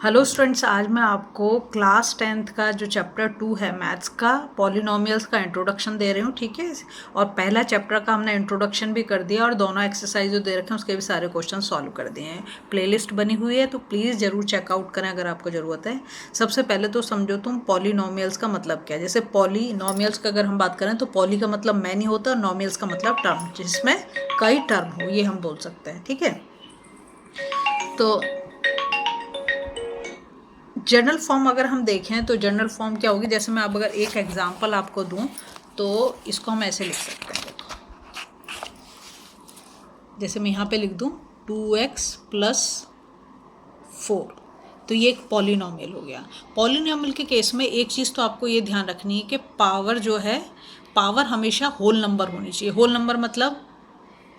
Hello students, आज मैं आपको क्लास 10th का जो चैप्टर 2 है मैथ्स का पॉलिनोमियल्स का इंट्रोडक्शन दे रही हूँ। ठीक है, और पहला चैप्टर का हमने इंट्रोडक्शन भी कर दिया और दोनों एक्सरसाइज जो दे रखे हैं उसके भी सारे क्वेश्चन सॉल्व कर दिए हैं। प्लेलिस्ट बनी हुई है तो प्लीज़ ज़रूर चेकआउट करें अगर आपको ज़रूरत है। सबसे पहले तो समझो तुम पॉलिनोमियल्स का मतलब क्या है। जैसे पॉलिनोमियल्स का अगर हम बात करें तो पॉली का मतलब मैनी होता है और नोमियल्स का मतलब टर्म, जिसमें कई टर्म हो, ये हम बोल सकते हैं। ठीक है, तो जनरल फॉर्म अगर हम देखें तो जनरल फॉर्म क्या होगी। जैसे मैं अब अगर एक एग्जांपल आपको दूं तो इसको हम ऐसे लिख सकते हैं। देखो, जैसे मैं यहाँ पे लिख दूं 2x + 4, तो ये एक पॉलिनोमियल हो गया। पॉलिनोमियल के केस में एक चीज़ तो आपको ये ध्यान रखनी है कि पावर जो है, पावर हमेशा होल नंबर होनी चाहिए। होल नंबर मतलब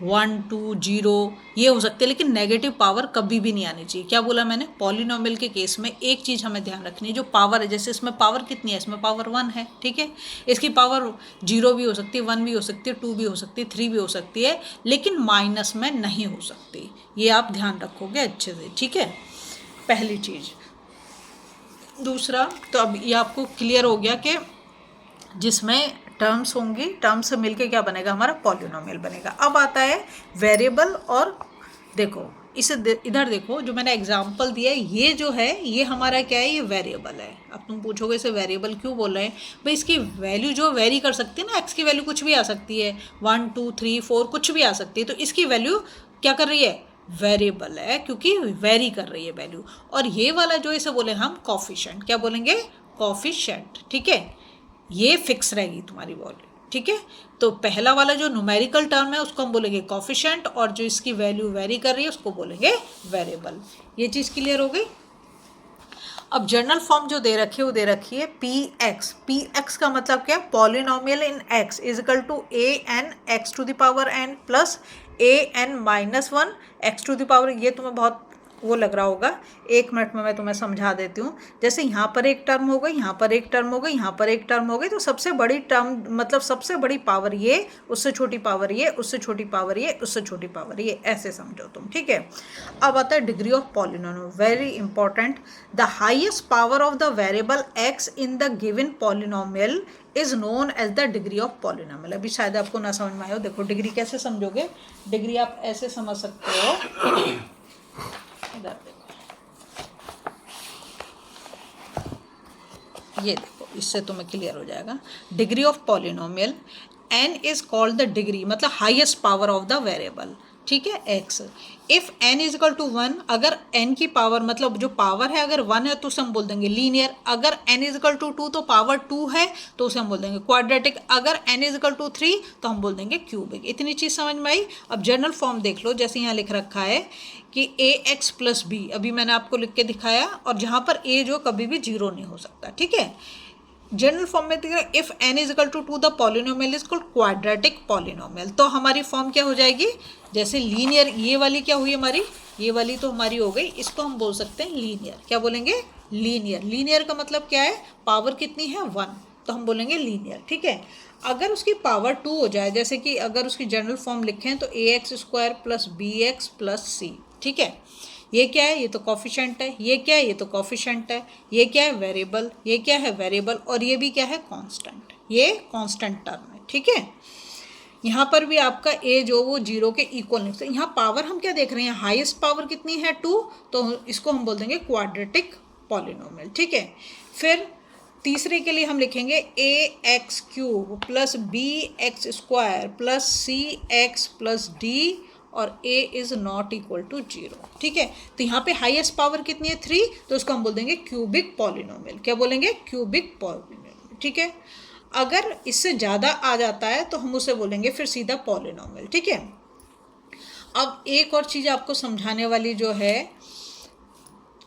1 2 0 ये हो सकते हैं, लेकिन नेगेटिव पावर कभी भी नहीं आनी चाहिए। क्या बोला मैंने? पॉलिनोमियल के केस में एक चीज़ हमें ध्यान रखनी है, जो पावर है। जैसे इसमें पावर कितनी है? इसमें पावर 1 है। ठीक है, इसकी पावर 0 भी हो सकती है, 1 भी हो सकती है, 2 भी हो सकती है, 3 भी हो सकती है, लेकिन माइनस में नहीं हो सकती। ये आप ध्यान रखोगे अच्छे से। ठीक है, पहली चीज़। दूसरा, तो अब ये आपको क्लियर हो गया कि जिसमें टर्म्स होंगी, टर्म्स से मिलके क्या बनेगा? हमारा पॉलिनोमियल बनेगा। अब आता है वेरिएबल। और देखो इसे इधर देखो, जो मैंने एग्जांपल दिया है ये जो है ये हमारा क्या है? ये वेरिएबल है। अब तुम पूछोगे इसे वेरिएबल क्यों बोल रहे हैं? भाई इसकी वैल्यू जो वेरी कर सकती है ना, एक्स की वैल्यू कुछ भी आ सकती है, 1 2 3 4 कुछ भी आ सकती है, तो इसकी वैल्यू क्या कर रही है? वेरिएबल है, क्योंकि वेरी कर रही है वैल्यू। और ये वाला जो इसे बोले हम कॉफिशिएंट, क्या बोलेंगे? कॉफिशिएंट। ठीक है, ये फिक्स रहेगी तुम्हारी वैल्यू। ठीक है, तो पहला वाला जो न्यूमेरिकल टर्म है उसको हम बोलेंगे कॉफिशिएंट, और जो इसकी वैल्यू वेरी कर रही है उसको बोलेंगे वेरिएबल। ये चीज़ क्लियर हो गई। अब जनरल फॉर्म जो दे रखी है वो दे रखी है px। px का मतलब क्या? Polynomial in x is equal to an x⁴n plus an-1 x⁴। ये तुम्हें बहुत वो लग रहा होगा, 1 मिनट में मैं तुम्हें समझा देती हूँ। जैसे यहाँ पर एक टर्म हो गई, यहाँ पर एक टर्म हो गई, यहाँ पर एक टर्म हो गई, तो सबसे बड़ी टर्म मतलब सबसे बड़ी पावर ये, उससे छोटी पावर ये, उससे छोटी पावर ये, उससे छोटी पावर ये, ऐसे समझो तुम। ठीक है, अब आता है degree of polynomial, very important. The highest power of the variable x in the given polynomial is known as the degree of polynomial. अभी शायद आपको ना समझ में आया हो। देखो डिग्री कैसे समझोगे? डिग्री आप ऐसे समझ सकते हो, इधर देखो, ये देखो, इससे तुम्हें क्लियर हो जाएगा। Degree of polynomial, n is called the degree, मतलब highest power of the variable. ठीक है, x। If n is equal to 1, अगर n की पावर मतलब जो पावर है अगर 1 है तो उसे हम बोल देंगे लीनियर। अगर n इज इक्वल टू 2 तो पावर 2 है तो उसे हम बोल देंगे क्वाड्रेटिक। अगर n इज इक्वल टू 3 तो हम बोल देंगे क्यूबिक। इतनी चीज़ समझ में आई। अब जनरल फॉर्म देख लो, जैसे यहाँ लिख रखा है कि ax + b, अभी मैंने आपको लिख के दिखाया, और जहाँ पर a जो कभी भी 0 नहीं हो सकता। ठीक है, जनरल फॉर्म में if n is equal to 2 the polynomial is called quadratic polynomial. तो हमारी फॉर्म क्या हो जाएगी? जैसे लीनियर, ये वाली क्या हुई हमारी? ये वाली तो हमारी हो गई, इसको हम बोल सकते हैं लीनियर। क्या बोलेंगे? लीनियर। लीनियर का मतलब क्या है? पावर कितनी है? 1, तो हम बोलेंगे लीनियर। ठीक है, अगर उसकी पावर 2 हो जाए, जैसे कि अगर उसकी जनरल फॉर्म लिखें तो ax² + bx + c। ठीक है, ये क्या है? ये तो कॉफिशिएंट है। ये क्या है? ये तो कॉफिशिएंट है। ये क्या है? वेरिएबल। ये क्या है? वेरिएबल। और ये भी क्या है? कांस्टेंट। ये कांस्टेंट टर्म है। ठीक है, यहाँ पर भी आपका a जो वो 0 के इक्वल नहीं। तो यहाँ पावर हम क्या देख रहे हैं? हाईएस्ट पावर कितनी है? 2, तो इसको हम बोल देंगे क्वाड्रेटिक पॉलिनोमियल। ठीक है, फिर तीसरे के लिए हम लिखेंगे ax³ + bx² + cx + d और a is not equal to 0। ठीक है, तो यहाँ पे हाईएस्ट पावर कितनी है? 3, तो इसको हम बोल देंगे क्यूबिक पॉलिनोमियल। क्या बोलेंगे? Cubic polynomial. ठीक है, अगर इससे ज़्यादा आ जाता है तो हम उसे बोलेंगे फिर सीधा पॉलिनोमियल। ठीक है, अब एक और चीज़ आपको समझाने वाली जो है,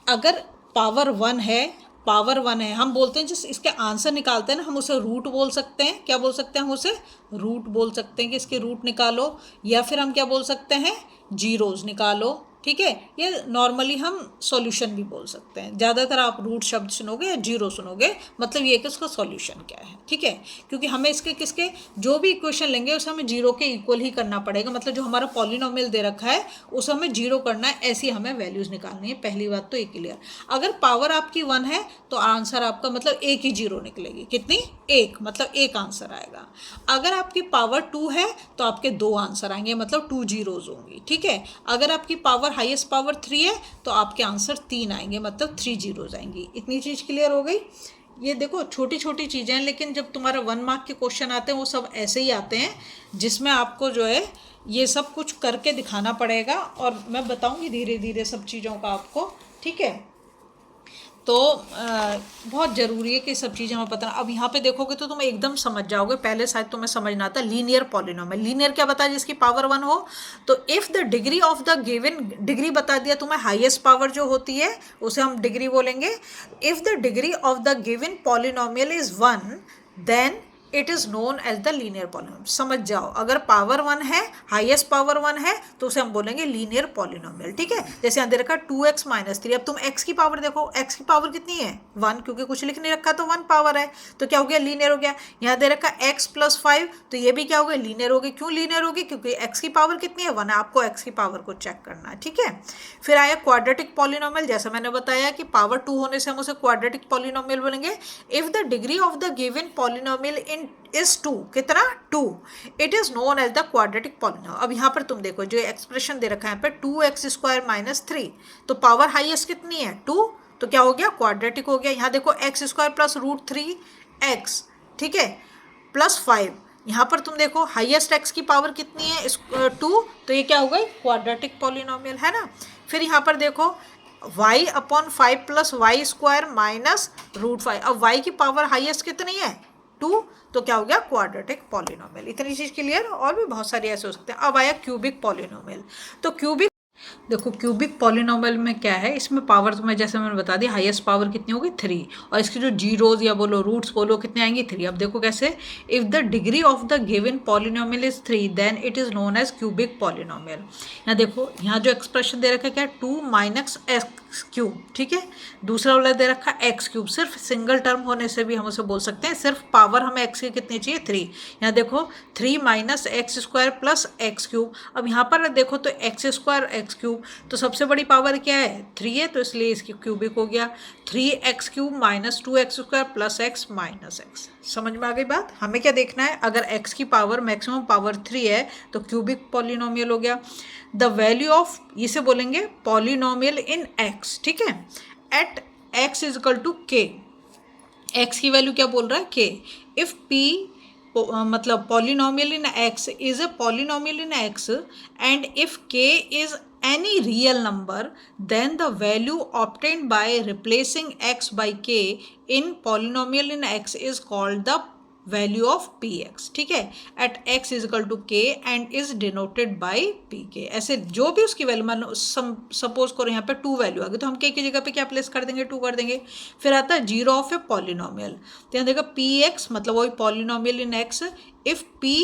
अगर पावर 1 है, पावर 1 है, हम बोलते हैं जिस इसके आंसर निकालते हैं ना, हम उसे रूट बोल सकते हैं। क्या बोल सकते हैं? हम उसे रूट बोल सकते हैं कि इसके रूट निकालो, या फिर हम क्या बोल सकते हैं? जीरोज निकालो। ठीक है, ये नॉर्मली हम सॉल्यूशन भी बोल सकते हैं। ज़्यादातर आप रूट शब्द सुनोगे या जीरो सुनोगे, मतलब ये कि उसका सॉल्यूशन क्या है। ठीक है, क्योंकि हमें इसके किसके जो भी इक्वेशन लेंगे उसे हमें जीरो के इक्वल ही करना पड़ेगा, मतलब जो हमारा पॉलिनोमियल दे रखा है उसे हमें जीरो करना है, ऐसी हमें वैल्यूज़ निकालनी है। पहली बात तो ये क्लियर। अगर पावर आपकी 1 है तो आंसर आपका मतलब एक ही जीरो निकलेगी। कितनी? एक, मतलब एक आंसर आएगा। अगर आपकी पावर 2 है तो आपके 2 आंसर आएंगे, मतलब 2 जीरोज होंगी। ठीक है, अगर आपकी पावर हाईएस्ट पावर 3 है तो आपके आंसर 3 आएंगे, मतलब 3 जीरोज आएंगी। इतनी चीज़ क्लियर हो गई। ये देखो छोटी छोटी चीज़ें हैं, लेकिन जब तुम्हारा 1 मार्क के क्वेश्चन आते हैं वो सब ऐसे ही आते हैं, जिसमें आपको जो है ये सब कुछ करके दिखाना पड़ेगा, और मैं बताऊंगी धीरे धीरे सब चीज़ों का आपको। ठीक है, तो बहुत ज़रूरी है कि सब चीज़ें हमें पता। अब यहाँ पे देखोगे तो तुम एकदम समझ जाओगे, पहले शायद तुम्हें समझ ना आता। लीनियर पॉलिनोमियल, लीनियर क्या बता, जिसकी पावर 1 हो, तो if the degree of the given, degree बता दिया तुम्हें, हाईएस्ट पावर जो होती है उसे हम डिग्री बोलेंगे। If the degree of the given polynomial is 1 then it is known as the linear polynomial. समझ जाओ, अगर पावर 1 है, हाईएस्ट पावर 1 है, तो उसे हम बोलेंगे लीनियर पॉलिनोमियल। ठीक है, जैसे यहाँ दे रखा 2x - 3। अब तुम x की पावर देखो, x की पावर कितनी है? 1, क्योंकि कुछ लिख नहीं रखा तो 1 पावर है, तो क्या हो गया? लीनियर हो गया। यहाँ दे रखा x + 5, तो ये भी क्या हो गया? लीनियर हो गई। क्यों लीनियर होगी? क्योंकि x की पावर कितनी है? 1 है। आपको x की पावर को चेक करना है। ठीक है, फिर आया क्वाड्रेटिक पॉलिनोमियल। जैसा मैंने बताया कि पावर 2 होने से हम उसे क्वाड्रेटिक पॉलिनोमियल बोलेंगे। If the degree of the given polynomial in is 2, कितना? 2, it is known as the quadratic polynomial. अब यहाँ पर तुम देखो जो एक्सप्रेशन दे रखा है यहाँ पे 2x² - 3, तो पावर हाईएस्ट कितनी है? 2, तो क्या हो गया? क्वाड्रेटिक हो गया। यहाँ देखो x² + √3x, ठीक है, +5। यहाँ पर तुम देखो हाईएस्ट x की पावर कितनी है? 2, तो ये क्या हो गई? क्वाड्रेटिक पॉलिनोमियल, है ना। फिर यहाँ पर देखो y/5 + y² - √5। अब y की पावर हाईएस्ट कितनी है? 2, तो क्या हो गया? Quadratic polynomial. इतनी चीज़ क्लियर। और भी बहुत सारे ऐसे हो सकते हैं। अब आया क्यूबिक पॉलिनोमियल। तो क्यूबिक, देखो क्यूबिक पॉलिनोमियल में क्या है, इसमें पावर तुम्हें जैसे मैंने बता दी, हाईएस्ट पावर कितनी होगी? 3, और इसकी जो जीरोज या बोलो रूट्स बोलो कितने आएंगे? 3। अब देखो कैसे, if the degree of the given polynomial is 3 then it is known as cubic polynomial. यहाँ देखो, यहाँ जो एक्सप्रेशन दे रखा है क्या? 2 - x³, ठीक है। दूसरा वाला दे रखा है x³। सिर्फ सिंगल टर्म होने से भी हम उसे बोल सकते हैं, सिर्फ पावर हमें x की कितनी चाहिए? 3। यहाँ देखो 3 - x² + x³। अब यहाँ पर देखो तो x² x³, तो सबसे बड़ी पावर क्या है? 3 है, तो इसलिए इसकी क्यूबिक हो गया। 3x³ - 2x² + x - x। समझ में आ गई बात? हमें क्या देखना है? अगर x की पावर मैक्सिमम पावर 3 है तो क्यूबिक पॉलिनोमियल हो गया। द वैल्यू ऑफ, इसे बोलेंगे पॉलिनोमियल इन x, ठीक है, एट x = k। x की वैल्यू क्या बोल रहा है? k। इफ p मतलब polynomial in x is a polynomial in x and if k is any real number, then the value obtained by replacing x by k in polynomial in x is called the value of px, ठीक है, at x = k and is denoted by pk। ऐसे जो भी उसकी value, मान suppose करो यहाँ पे 2 वैल्यू आ गई, तो हम k की जगह पे क्या प्लेस कर देंगे? 2 कर देंगे। फिर आता है जीरो ऑफ ए पॉलिनोमियल, तो यहाँ देखो px मतलब वही polynomial in x, if p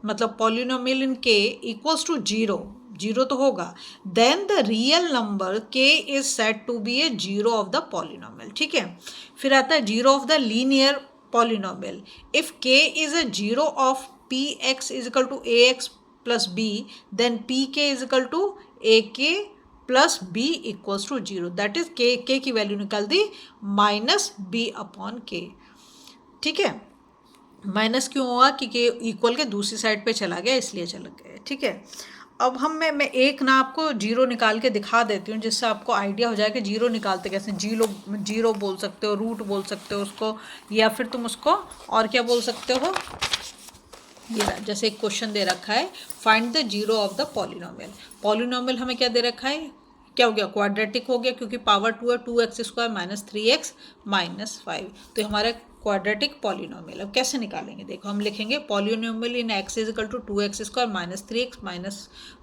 मतलब पॉलिनोमियल इन k = 0, जीरो तो होगा, then the real number k is said to be a zero of the polynomial, ठीक है। फिर आता है zero of the linear polynomial. If k is a zero of px = ax + b, then pk = ak + b = 0। That is k की value निकाल दी -b/k, ठीक है। माइनस क्यों हुआ? क्योंकि इक्वल के दूसरी साइड पे चला गया, इसलिए चला गया, ठीक है। अब मैं एक ना आपको जीरो निकाल के दिखा देती हूँ, जिससे आपको आइडिया हो जाए कि जीरो निकालते कैसे। जीरो बोल सकते हो, रूट बोल सकते हो उसको, या फिर तुम उसको और क्या बोल सकते हो। ये जैसे एक क्वेश्चन दे रखा है, find the zero of the polynomial. Polynomial हमें क्या दे रखा है? क्या हो गया? क्वाड्रेटिक हो गया, क्योंकि पावर 2 है, 2x² - 3x - 5, तो हमारा क्वाड्रेटिक पॉलिनोमियल। अब कैसे निकालेंगे? देखो, हम लिखेंगे polynomial in x = 2x² - 3x -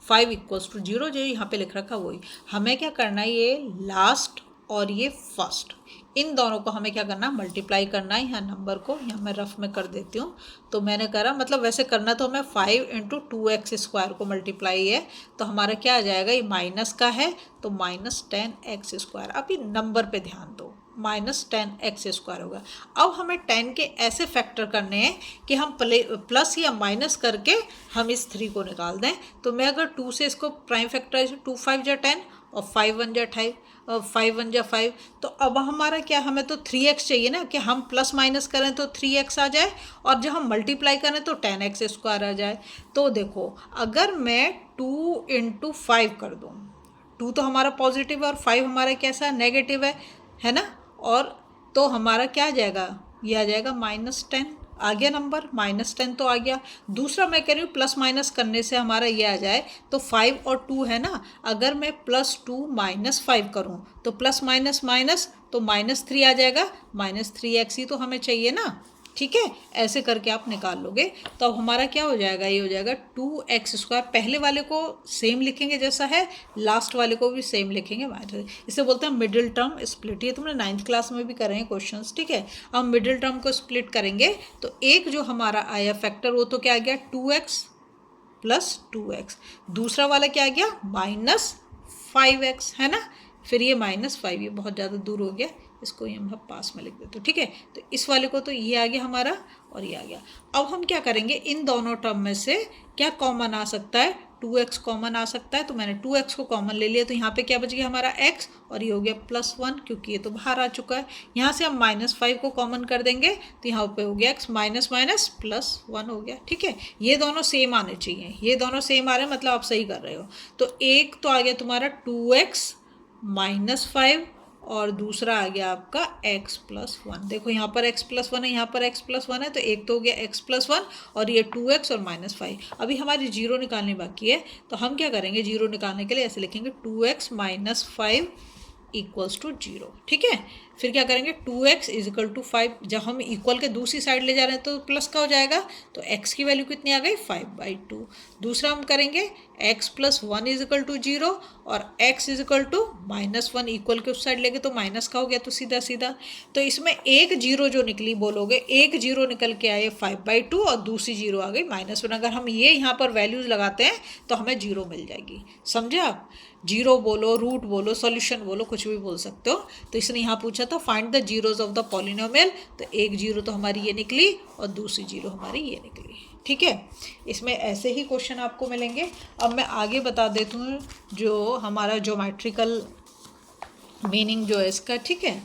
5 = 0, जो यहाँ पे लिख रखा वही। हमें क्या करना है? ये लास्ट और ये फर्स्ट, इन दोनों को हमें क्या करना, मल्टीप्लाई करना है। यहाँ नंबर को यहाँ मैं रफ में कर देती हूँ। तो मैंने करा, मतलब वैसे करना तो हमें 5 × 2x² को मल्टीप्लाई है, तो हमारा क्या आ जाएगा, ये माइनस का है तो -10x²। अभी नंबर पे ध्यान दो, -10x² होगा। अब हमें 10 के ऐसे फैक्टर करने हैं कि हम प्लस या माइनस करके हम इस 3 को निकाल दें। तो मैं अगर 2 से इसको प्राइम फैक्टराइज, 2 5 जा 10 और 5 1 जा 5 और 5 1 जा 5, तो अब हमारा क्या, हमें तो 3x चाहिए ना, कि हम प्लस माइनस करें तो 3x आ जाए और जब हम मल्टीप्लाई करें तो 10x² आ जाए। तो देखो, अगर मैं 2 × 5 कर दूँ, 2 तो हमारा पॉजिटिव है और 5 हमारा कैसा नेगेटिव है ना, और तो हमारा क्या आ जाएगा, ये आ जाएगा -10। आ गया नंबर, -10 तो आ गया। दूसरा मैं कह रही हूँ प्लस माइनस करने से हमारा ये आ जाए, तो 5 और 2 है ना, अगर मैं +2 -5 करूँ तो प्लस माइनस माइनस तो -3 आ जाएगा, -3x ही तो हमें चाहिए ना। ठीक है, ऐसे करके आप निकाल लोगे तो अब हमारा क्या हो जाएगा, ये हो जाएगा 2x²। पहले वाले को सेम लिखेंगे जैसा है, लास्ट वाले को भी सेम लिखेंगे। इसे बोलते हैं मिडिल टर्म स्प्लिट। ये तुमने 9th क्लास में भी करे हैं क्वेश्चंस। ठीक है, अब मिडिल टर्म को स्प्लिट करेंगे तो एक जो हमारा आया फैक्टर, वो तो क्या आ गया, 2x + 2x। दूसरा वाला क्या आ गया, -5x, है ना। फिर ये -5, ये बहुत ज़्यादा दूर हो गया, इसको ये हम पास में लिख देते हैं। ठीक है, तो इस वाले को तो ये आ गया हमारा और ये आ गया। अब हम क्या करेंगे, इन दोनों टर्म में से क्या कॉमन आ सकता है, 2x कॉमन आ सकता है। तो मैंने 2x को कॉमन ले लिया, तो यहाँ पे क्या बच गया हमारा x, और ये हो गया +1 क्योंकि ये तो बाहर आ चुका है। यहाँ से हम -5 को कॉमन कर देंगे तो यहाँ पे हो गया x माइनस माइनस +1 हो गया। ठीक है, ये दोनों सेम आने चाहिए, ये दोनों सेम आ रहे हैं, मतलब आप सही कर रहे हो। तो एक तो आ गया तुम्हारा 2x -5 और दूसरा आ गया आपका x +1। देखो यहाँ पर x +1 है, यहाँ पर x +1 है, तो एक तो हो गया x +1 और ये 2x और -5। अभी हमारी जीरो निकालनी बाकी है, तो हम क्या करेंगे, जीरो निकालने के लिए ऐसे लिखेंगे 2x - 5 = 0। ठीक है, फिर क्या करेंगे, 2x = 5। जब हम इक्वल के दूसरी साइड ले जा रहे हैं तो प्लस का हो जाएगा, तो x की वैल्यू कितनी आ गई, 5/2। दूसरा हम करेंगे x + 1 = 0 और x -1, इक्वल के उस साइड लेंगे तो माइनस का हो गया, तो सीधा सीधा। तो इसमें एक जीरो जो निकली, बोलोगे एक जीरो निकल के आए 5/2 और दूसरी जीरो आ गई -1। अगर हम ये यहाँ पर वैल्यूज लगाते हैं तो हमें जीरो मिल जाएगी। समझे आप, जीरो बोलो, रूट बोलो, सॉल्यूशन बोलो, कुछ भी बोल सकते हो। तो इसने यहाँ पूछा था find the zeros of the polynomial, तो एक जीरो तो हमारी ये निकली और दूसरी जीरो हमारी ये निकली। ठीक है, इसमें ऐसे ही क्वेश्चन आपको मिलेंगे। अब मैं आगे बता देती हूँ जो हमारा ज्योमेट्रिकल मीनिंग जो है इसका। ठीक है,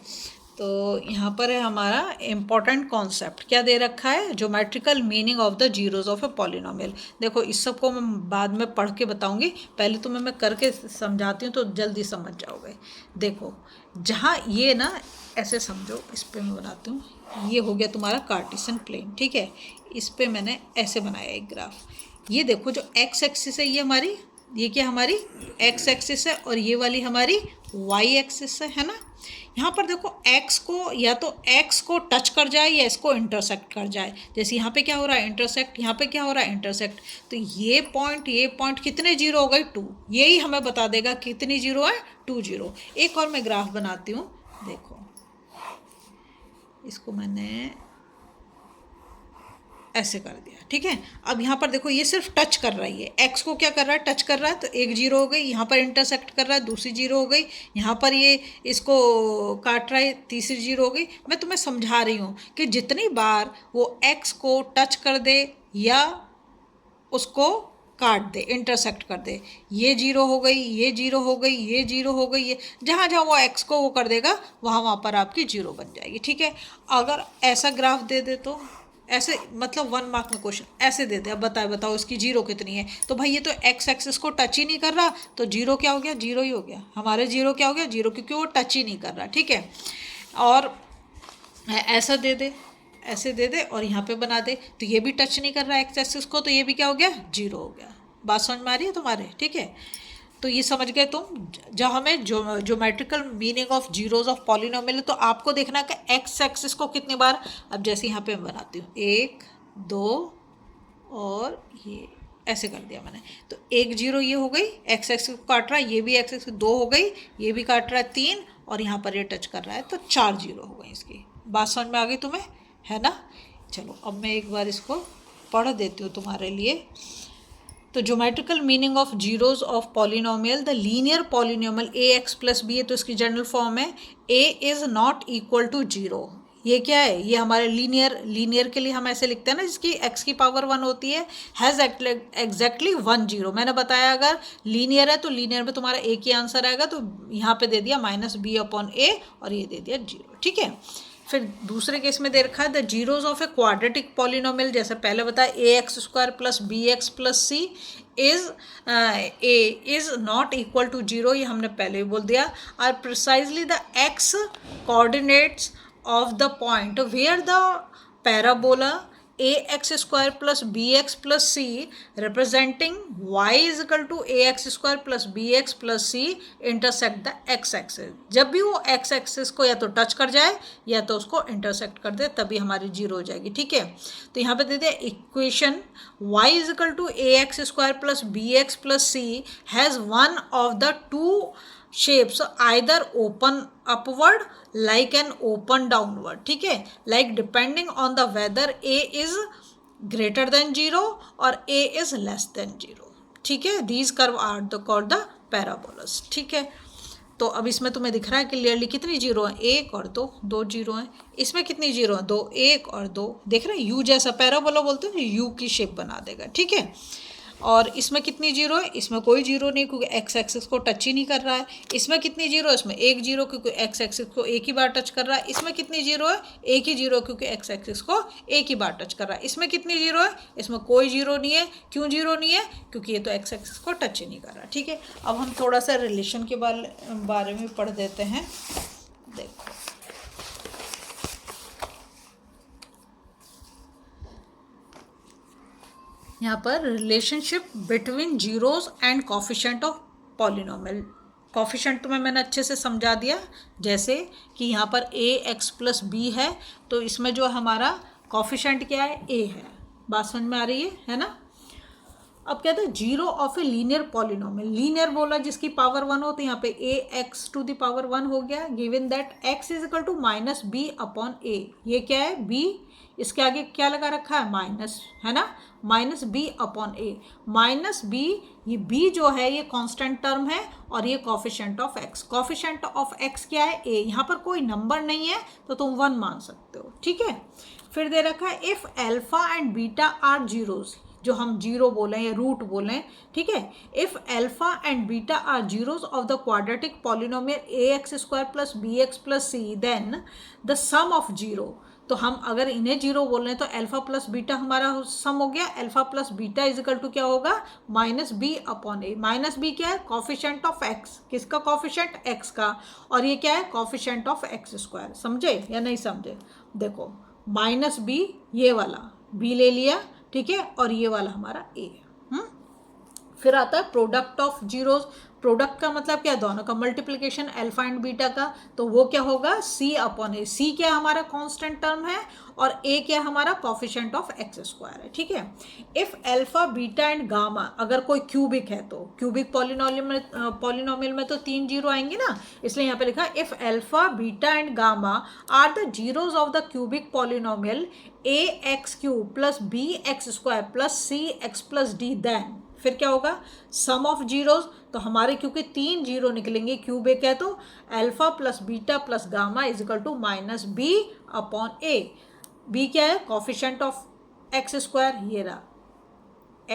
तो यहाँ पर है हमारा इम्पॉर्टेंट कॉन्सेप्ट, क्या दे रखा है, geometrical meaning of the zeros of a polynomial. देखो इस सब को मैं बाद में पढ़ के बताऊंगी, पहले तो मैं करके समझाती हूँ तो जल्दी समझ जाओगे। देखो जहाँ ये ना, ऐसे समझो, इस पर मैं बनाती हूँ, ये हो गया तुम्हारा कार्टेशियन प्लेन। ठीक है, इस पर मैंने ऐसे बनाया एक ग्राफ। ये देखो जो x एक्सिस है, ये हमारी, ये क्या हमारी x एक्सिस है और ये वाली हमारी y एक्सिस है ना। यहाँ पर देखो x को या तो x को टच कर जाए या इसको इंटरसेक्ट कर जाए। जैसे यहाँ पे क्या हो रहा है, इंटरसेक्ट, यहाँ पे क्या हो रहा है, इंटरसेक्ट। तो ये पॉइंट कितने जीरो हो गए, 2। यही हमें बता देगा कितनी जीरो है, 2 जीरो। एक और मैं ग्राफ बनाती हूँ, देखो इसको मैंने ऐसे कर दिया। ठीक है, अब यहाँ पर देखो ये सिर्फ टच कर रही है, x को क्या कर रहा है, टच कर रहा है, तो एक जीरो हो गई। यहाँ पर इंटरसेक्ट कर रहा है, दूसरी जीरो हो गई। यहाँ पर ये इसको काट रहा है, तीसरी जीरो हो गई। मैं तुम्हें समझा रही हूँ कि जितनी बार वो x को टच कर दे या उसको काट दे, इंटरसेक्ट कर दे, ये जीरो हो गई, ये जीरो हो गई, ये जीरो हो गई, ये जहाँ जहाँ वो x को वो कर देगा वहाँ पर आपकी जीरो बन जाएगी। ठीक है, अगर ऐसा ग्राफ दे दे तो ऐसे, मतलब 1 मार्क में क्वेश्चन ऐसे दे दे, अब बताओ इसकी जीरो कितनी है। तो भाई ये तो x एक्सिस को टच ही नहीं कर रहा, तो जीरो क्या हो गया, जीरो ही हो गया हमारे। जीरो क्या हो गया, जीरो, क्योंकि वो टच ही नहीं कर रहा। ठीक है, और ऐसा दे दे, ऐसे दे दे और यहाँ पे बना दे, तो ये भी टच नहीं कर रहा x एक्सिस को, तो ये भी क्या हो गया, जीरो हो गया। बात समझ में आ रही है तुम्हारे। ठीक है, तो ये समझ गए तुम। जब हमें geometrical meaning of zeros of polynomial, तो आपको देखना कि एक्स एक्सिस को कितनी बार, अब जैसे यहाँ पे मैं बनाती हूँ 1 2 और ये ऐसे कर दिया मैंने, तो एक जीरो ये हो गई, एक्स एक्सिस को काट रहा है, ये भी एक्स एक्सिस 2 हो गई, ये भी काट रहा है 3 और यहाँ पर ये टच कर रहा है, तो 4 जीरो हो गई इसकी। बात समझ में आ गई तुम्हें, है ना? चलो अब मैं एक बार इसको पढ़ देती हूँ तुम्हारे लिए। तो geometrical meaning of zeros of polynomial, the linear polynomial a x plus b है, तो इसकी जनरल फॉर्म है a is not equal to zero. ये क्या है? ये हमारे लीनियर के लिए हम ऐसे लिखते हैं ना, जिसकी x की पावर 1 होती है, हैज़ एग्जैक्टली 1 जीरो। मैंने बताया अगर लीनियर है तो लीनियर में तुम्हारा एक ही आंसर आएगा, तो यहाँ पे दे दिया -b/a और ये दे दिया जीरो। ठीक है, फिर दूसरे केस में दे रखा है the zeros of a quadratic polynomial, जैसे पहले बताया a x square plus b x plus c is not equal to zero, ये हमने पहले ही बोल दिया। Are precisely the x coordinates of the point where the parabola ax square plus bx plus c representing y is equal to ax square plus bx plus c intersect the x axis। जब भी वो x axis को या तो touch कर जाए या तो उसको इंटरसेक्ट कर दे, तभी हमारी जीरो हो जाएगी। ठीक है, तो यहाँ पे दे दिया equation y is equal to ax square plus bx plus c has one of the two shapes either open upward like an open downward। ठीक है, like depending on the whether a is greater than 0 और a is less than 0। ठीक है, these curve are called the parabolas। ठीक है, तो अब इसमें तुम्हें दिख रहा है क्लियरली कितनी जीरो है, एक और दो, दो जीरो हैं। इसमें कितनी जीरो है, दो, एक और दो। देख रहे हैं, यू जैसा पैराबोला बोलते हैं, यू की शेप बना देगा। ठीक है, और इसमें कितनी जीरो है, इसमें कोई जीरो नहीं क्योंकि एक्स एक्सिस को टच ही नहीं कर रहा है। इसमें कितनी जीरो है, इसमें एक जीरो क्योंकि एक्स एक्सिस को एक ही बार टच कर रहा है। इसमें कितनी जीरो है, एक ही जीरो क्योंकि एक्स एक्सिस को एक ही बार टच कर रहा है। इसमें कितनी जीरो है, इसमें कोई जीरो नहीं है। क्यों जीरो नहीं है, क्योंकि ये तो एक्स एक्सिस को टच ही नहीं कर रहा। ठीक है, अब हम थोड़ा सा रिलेशन के बारे में पढ़ देते हैं। देखो यहाँ पर relationship between zeros and coefficient of polynomial. Coefficient तुम्हें मैंने अच्छे से समझा दिया, जैसे कि यहाँ पर ए एक्स प्लस बी है, तो इसमें जो हमारा कॉफिशेंट क्या है, ए है। बात समझ में आ रही है ना? अब कहते हैं zero of a linear polynomial. Linear बोला जिसकी पावर 1 हो, तो यहाँ पे a x to the power 1 हो गया, given that x is equal to -b/a। ये क्या है, b, इसके आगे क्या लगा रखा है, माइनस, है ना, -b/a। -b, ये b जो है ये कांस्टेंट टर्म है और ये coefficient of x। Coefficient of x क्या है, a। यहाँ पर कोई नंबर नहीं है तो तुम 1 मान सकते हो। ठीक है, फिर दे रखा है if alpha and beta are zeros, जो हम जीरो बोलें या रूट बोलें। ठीक है, if alpha and beta are zeros of the quadratic polynomial a x square plus b x plus c, then the sum of zero. तो हम अगर इन्हें जीरो बोल रहे हैं तो अल्फा प्लस बीटा हमारा सम हो गया। Alpha plus beta is equal to क्या होगा, -b/a। -b क्या है, कॉफिशेंट ऑफ x। किसका कॉफिशेंट, x का। और ये क्या है, कॉफिशेंट ऑफ x स्क्वायर। समझे या नहीं समझे? देखो -b, ये वाला b ले लिया, ठीक है, और ये वाला हमारा a है। फिर आता है प्रोडक्ट ऑफ जीरोज। प्रोडक्ट का मतलब क्या है, दोनों का मल्टीप्लिकेशन अल्फा एंड बीटा का, तो वो क्या होगा, c/a। c क्या हमारा कांस्टेंट टर्म है और a क्या हमारा कॉफिशेंट ऑफ x स्क्वायर है। ठीक है, if alpha beta and gamma, अगर कोई क्यूबिक है तो क्यूबिक पॉलिनोमियल में तो 3 जीरो आएंगे ना, इसलिए यहाँ पे लिखा if alpha beta and gamma are the zeros of the cubic polynomial ax³ plus bx² plus cx plus d, then फिर क्या होगा, सम ऑफ जीरोज। तो हमारे क्योंकि 3 जीरो निकलेंगे, क्यूबिक है, तो alpha plus beta plus gamma is equal to -b/a। b क्या है, कॉफिशेंट ऑफ x स्क्वायर, ये रहा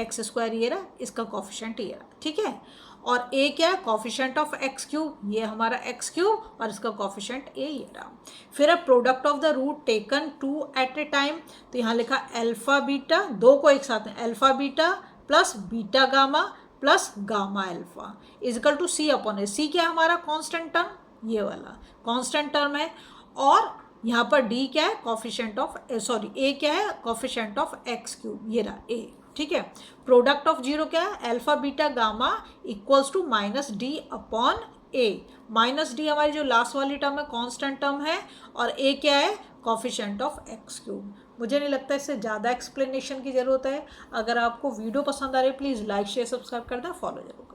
x स्क्वायर, ये रहा, इसका कॉफिशेंट ये रहा। ठीक है, और a क्या है, कॉफिशेंट ऑफ x³, ये हमारा x³ और इसका कॉफिशेंट a, ये रहा। फिर अब product of the root taken 2 at a time, तो यहाँ लिखा अल्फा बीटा, दो को एक साथ में, alpha beta plus beta gamma plus gamma alpha is equal to c/a। c क्या है हमारा कांस्टेंट टर्म, ये वाला कांस्टेंट टर्म है, और यहाँ पर d क्या है, कॉफिशेंट ऑफ a क्या है, कॉफिशेंट ऑफ x³, ये रहा a। ठीक है, प्रोडक्ट ऑफ जीरो क्या है, alpha beta gamma equals to -d/a। -d हमारी जो लास्ट वाली टर्म है कांस्टेंट टर्म है, और a क्या है, कॉफिशेंट ऑफ x³। मुझे नहीं लगता इससे ज़्यादा एक्सप्लेनेशन की ज़रूरत है। अगर आपको वीडियो पसंद आ रही है प्लीज़ लाइक शेयर सब्सक्राइब कर दें, फॉलो जरूर करें।